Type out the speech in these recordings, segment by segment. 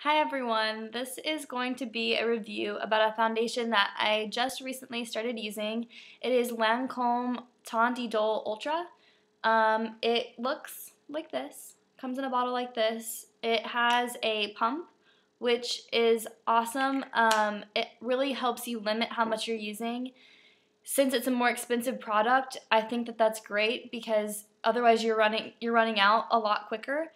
Hi everyone, this is going to be a review about a foundation that I just recently started using. It is Lancome Teint Idole Ultra. It looks like this, comes in a bottle like this. It has a pump, which is awesome. It really helps you limit how much you're using. Since it's a more expensive product, I think that that's great because otherwise you're running out a lot quicker.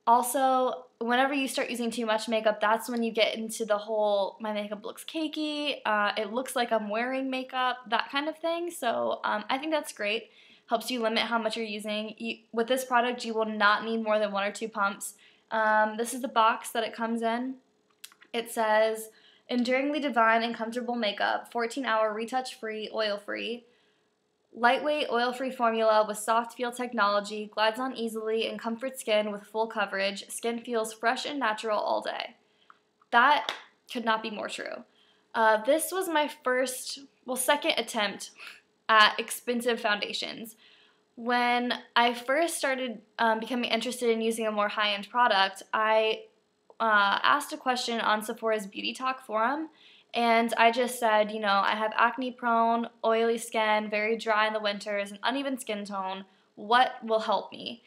Also, whenever you start using too much makeup, that's when you get into the whole, my makeup looks cakey, it looks like I'm wearing makeup, that kind of thing. So I think that's great. Helps you limit how much you're using. With this product, you will not need more than 1 or 2 pumps. This is the box that it comes in. It says, enduringly divine and comfortable makeup, 14-hour retouch-free, oil-free. Lightweight, oil-free formula with soft feel technology, glides on easily and comforts skin with full coverage. Skin feels fresh and natural all day. That could not be more true. This was my second attempt at expensive foundations. When I first started becoming interested in using a more high-end product, I asked a question on Sephora's Beauty Talk forum, and I just said, I have acne-prone, oily skin, very dry in the winters, an uneven skin tone. What will help me?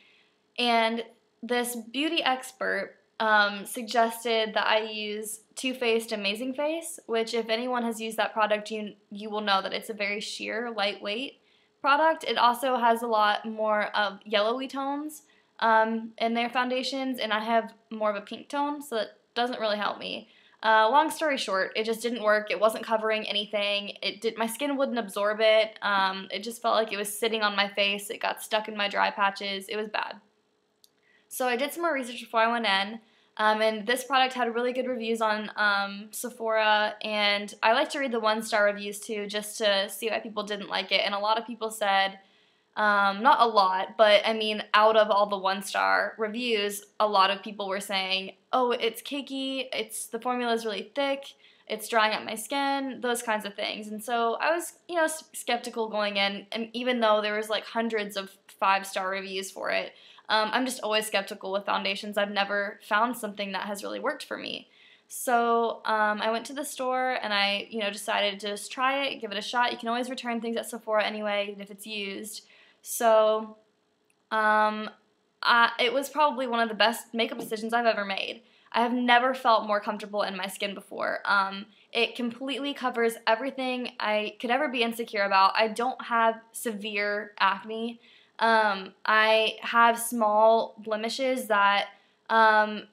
And this beauty expert suggested that I use Too Faced Amazing Face, which if anyone has used that product, you will know that it's a very sheer, lightweight product. It also has a lot more of yellowy tones in their foundations, and I have more of a pink tone, so it doesn't really help me. Long story short, it just didn't work. It wasn't covering anything. My skin wouldn't absorb it. It just felt like it was sitting on my face. It got stuck in my dry patches. It was bad. So I did some more research before I went in, and this product had really good reviews on Sephora, and I like to read the 1-star reviews too, just to see why people didn't like it. And a lot of people said, not a lot, but I mean, out of all the 1-star reviews, a lot of people were saying, oh, it's cakey, the formula is really thick, it's drying up my skin, those kinds of things. And so I was, skeptical going in, and even though there was like hundreds of 5-star reviews for it, I'm just always skeptical with foundations. I've never found something that has really worked for me. So I went to the store and I, decided to just try it, give it a shot. You can always return things at Sephora anyway, even if it's used. So it was probably one of the best makeup decisions I've ever made. I have never felt more comfortable in my skin before. It completely covers everything I could ever be insecure about. I don't have severe acne. I have small blemishes that not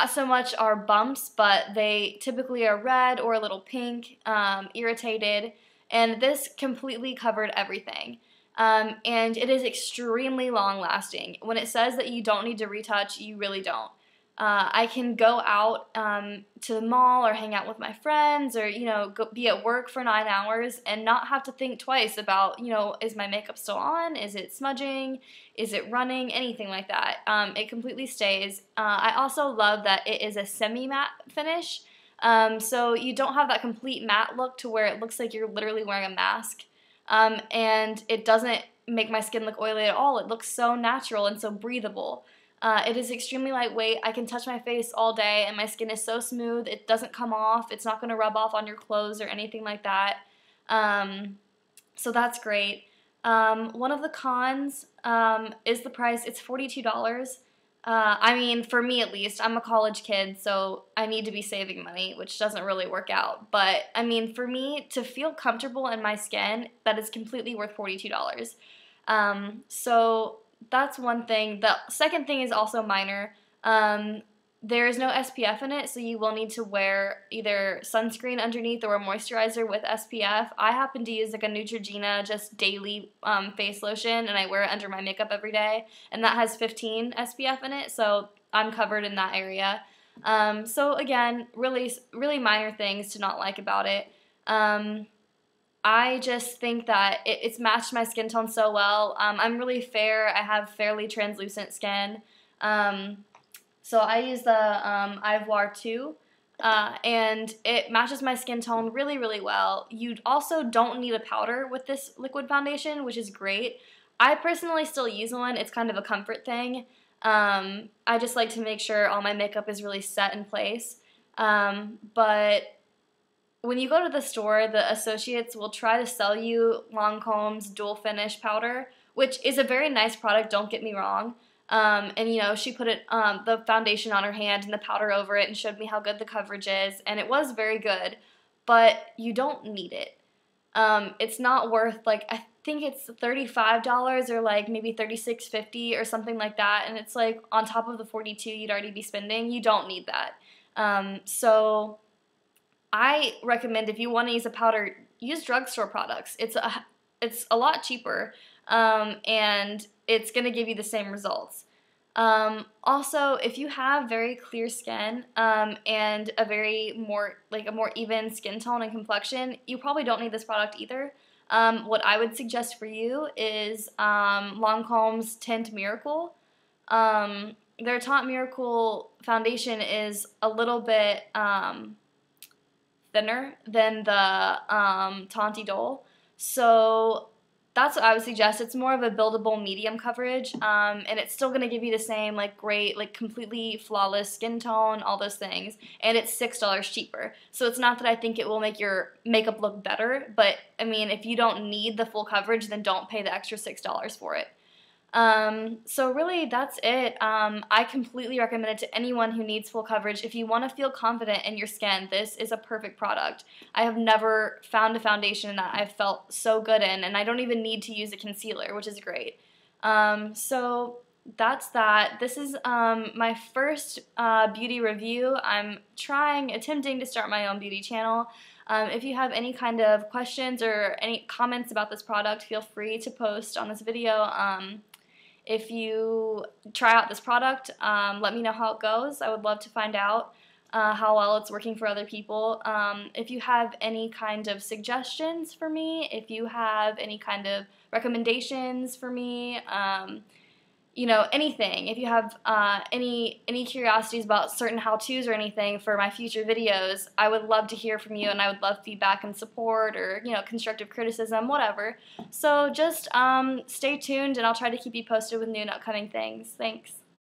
so much are bumps, but they typically are red or a little pink, irritated, and this completely covered everything. And it is extremely long-lasting. When it says that you don't need to retouch, you really don't. I can go out to the mall or hang out with my friends or, be at work for 9 hours and not have to think twice about, is my makeup still on? Is it smudging? Is it running? Anything like that. It completely stays. I also love that it is a semi-matte finish. So you don't have that complete matte look to where it looks like you're literally wearing a mask. And it doesn't make my skin look oily at all. It looks so natural and so breathable. It is extremely lightweight. I can touch my face all day and my skin is so smooth. It doesn't come off. It's not going to rub off on your clothes or anything like that. So that's great. One of the cons is the price. It's $42. I mean, for me at least, I'm a college kid, so I need to be saving money, which doesn't really work out. But, I mean, for me to feel comfortable in my skin, that is completely worth $42. So that's one thing. The second thing is also minor. There is no SPF in it, so you will need to wear either sunscreen underneath or a moisturizer with SPF. I happen to use like a Neutrogena just daily face lotion, and I wear it under my makeup every day, and that has 15 SPF in it, so I'm covered in that area. So again, really, really minor things to not like about it. I just think that it's matched my skin tone so well. I'm really fair. I have fairly translucent skin. So I use the Ivoire 2, and it matches my skin tone really, really well. You also don't need a powder with this liquid foundation, which is great. I personally still use one. It's kind of a comfort thing. I just like to make sure all my makeup is really set in place. But when you go to the store, the associates will try to sell you Lancome's Dual Finish powder, which is a very nice product, don't get me wrong. And you know, she put the foundation on her hand and the powder over it and showed me how good the coverage is, and it was very good, but you don't need it. It's not worth, like, I think it's $35 or like maybe $36.50 or something like that, and it's like on top of the $42 you'd already be spending. You don't need that. So I recommend, if you want to use a powder, use drugstore products. It's a lot cheaper, and it's going to give you the same results. Also, if you have very clear skin and a more even skin tone and complexion, you probably don't need this product either. What I would suggest for you is Lancome's Teint Miracle. Their Teint Miracle foundation is a little bit thinner than the Teint Idole, so that's what I would suggest. It's more of a buildable medium coverage, and it's still going to give you the same, like, great, like, completely flawless skin tone, all those things, and it's $6 cheaper. So it's not that I think it will make your makeup look better, but, I mean, if you don't need the full coverage, then don't pay the extra $6 for it. So really, that's it. I completely recommend it to anyone who needs full coverage. If you want to feel confident in your skin, this is a perfect product. I have never found a foundation that I've felt so good in, and I don't even need to use a concealer, which is great. So that's that. This is my first beauty review. I'm attempting to start my own beauty channel. If you have any kind of questions or any comments about this product, feel free to post on this video. If you try out this product, let me know how it goes. I would love to find out how well it's working for other people. If you have any kind of suggestions for me, if you have any kind of recommendations for me, you know, anything. If you have any curiosities about certain how-tos or anything for my future videos, I would love to hear from you, and I would love feedback and support, or, you know, constructive criticism, whatever. So just stay tuned, and I'll try to keep you posted with new and upcoming things. Thanks.